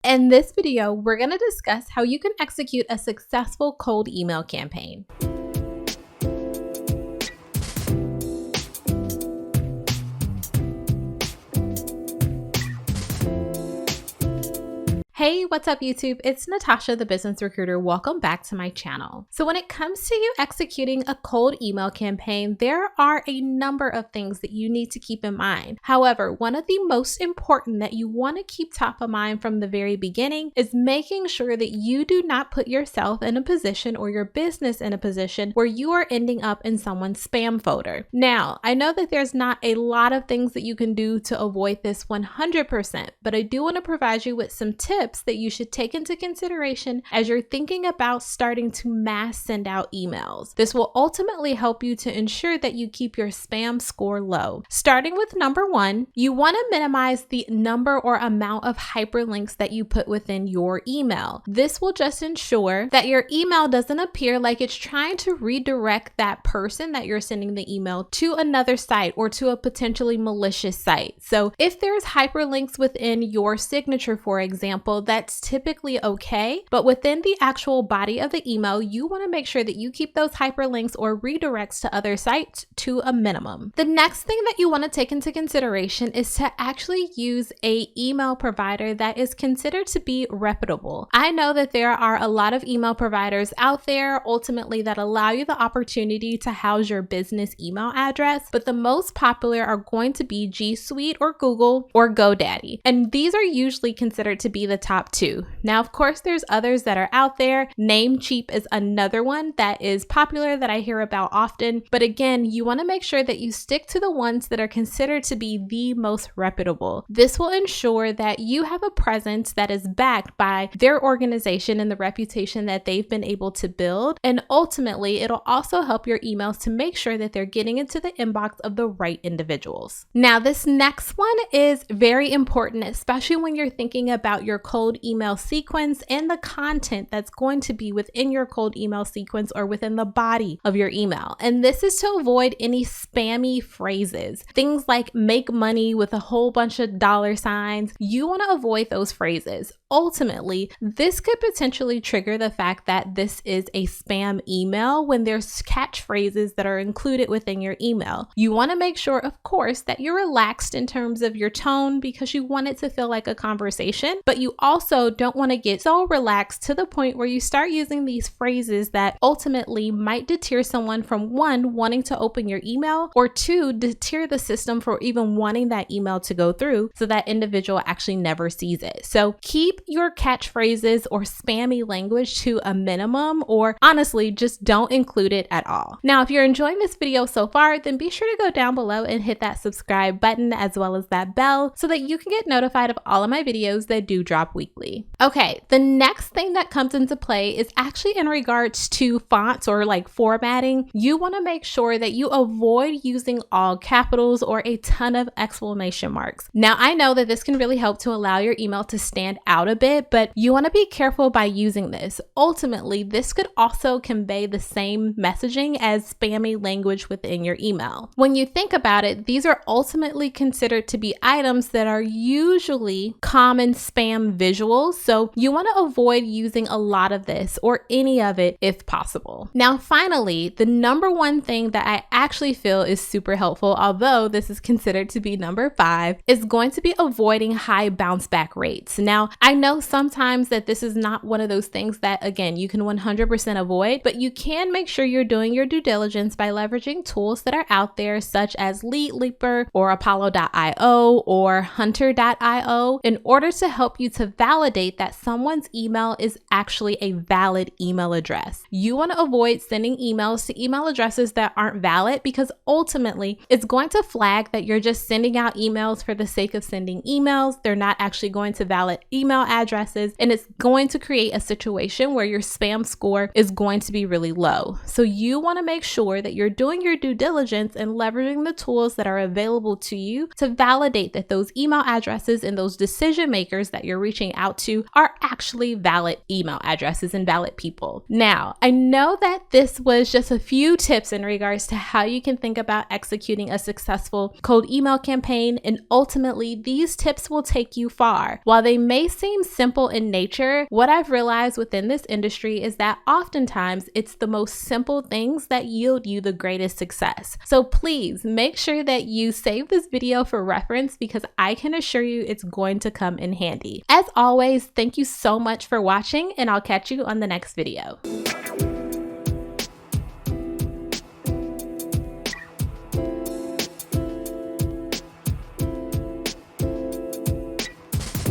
In this video, we're going to discuss how you can execute a successful cold email campaign. Hey, what's up YouTube? It's Natasha, the business recruiter. Welcome back to my channel. So when it comes to you executing a cold email campaign, there are a number of things that you need to keep in mind. However, one of the most important that you want to keep top of mind from the very beginning is making sure that you do not put yourself in a position or your business in a position where you are ending up in someone's spam folder. Now, I know that there's not a lot of things that you can do to avoid this 100%, but I do want to provide you with some tips that you should take into consideration as you're thinking about starting to mass send out emails. This will ultimately help you to ensure that you keep your spam score low. Starting with number one, you want to minimize the number or amount of hyperlinks that you put within your email. This will just ensure that your email doesn't appear like it's trying to redirect that person that you're sending the email to another site or to a potentially malicious site. So if there's hyperlinks within your signature, for example, that's typically okay, but within the actual body of the email, you want to make sure that you keep those hyperlinks or redirects to other sites to a minimum. The next thing that you want to take into consideration is to actually use an email provider that is considered to be reputable. I know that there are a lot of email providers out there ultimately that allow you the opportunity to house your business email address, but the most popular are going to be G Suite or Google or GoDaddy, and these are usually considered to be the top two. Now, of course, there's others that are out there. Namecheap is another one that is popular that I hear about often. But again, you want to make sure that you stick to the ones that are considered to be the most reputable. This will ensure that you have a presence that is backed by their organization and the reputation that they've been able to build. And ultimately, it'll also help your emails to make sure that they're getting into the inbox of the right individuals. Now, this next one is very important, especially when you're thinking about your cold email sequence and the content that's going to be within your cold email sequence or within the body of your email. And this is to avoid any spammy phrases. Things like make money with a whole bunch of dollar signs. You want to avoid those phrases. Ultimately, this could potentially trigger the fact that this is a spam email when there's catchphrases that are included within your email. You want to make sure, of course, that you're relaxed in terms of your tone because you want it to feel like a conversation, but you also don't want to get so relaxed to the point where you start using these phrases that ultimately might deter someone from one, wanting to open your email, or two, deter the system for even wanting that email to go through so that individual actually never sees it. So keep your catchphrases or spammy language to a minimum, or honestly, just don't include it at all. Now, if you're enjoying this video so far, then be sure to go down below and hit that subscribe button as well as that bell so that you can get notified of all of my videos that do drop weekly. Okay, the next thing that comes into play is actually in regards to fonts or like formatting. You want to make sure that you avoid using all capitals or a ton of exclamation marks. Now, I know that this can really help to allow your email to stand out a bit, but you want to be careful by using this. Ultimately, this could also convey the same messaging as spammy language within your email. When you think about it, these are ultimately considered to be items that are usually common spam visuals, so you want to avoid using a lot of this or any of it if possible. Now, finally, the number one thing that I actually feel is super helpful, although this is considered to be number 5, is going to be avoiding high bounce back rates. Now, I know sometimes that this is not one of those things that, again, you can 100% avoid, but you can make sure you're doing your due diligence by leveraging tools that are out there such as Lead Leaper or Apollo.io or Hunter.io in order to help you to validate that someone's email is actually a valid email address. You want to avoid sending emails to email addresses that aren't valid because ultimately it's going to flag that you're just sending out emails for the sake of sending emails. They're not actually going to valid email addresses, and it's going to create a situation where your spam score is going to be really low. So you want to make sure that you're doing your due diligence and leveraging the tools that are available to you to validate that those email addresses and those decision makers that you're reaching reaching out to are actually valid email addresses and valid people. Now, I know that this was just a few tips in regards to how you can think about executing a successful cold email campaign, and ultimately these tips will take you far. While they may seem simple in nature, what I've realized within this industry is that oftentimes it's the most simple things that yield you the greatest success. So please make sure that you save this video for reference, because I can assure you it's going to come in handy. As always, thank you so much for watching, and I'll catch you on the next video.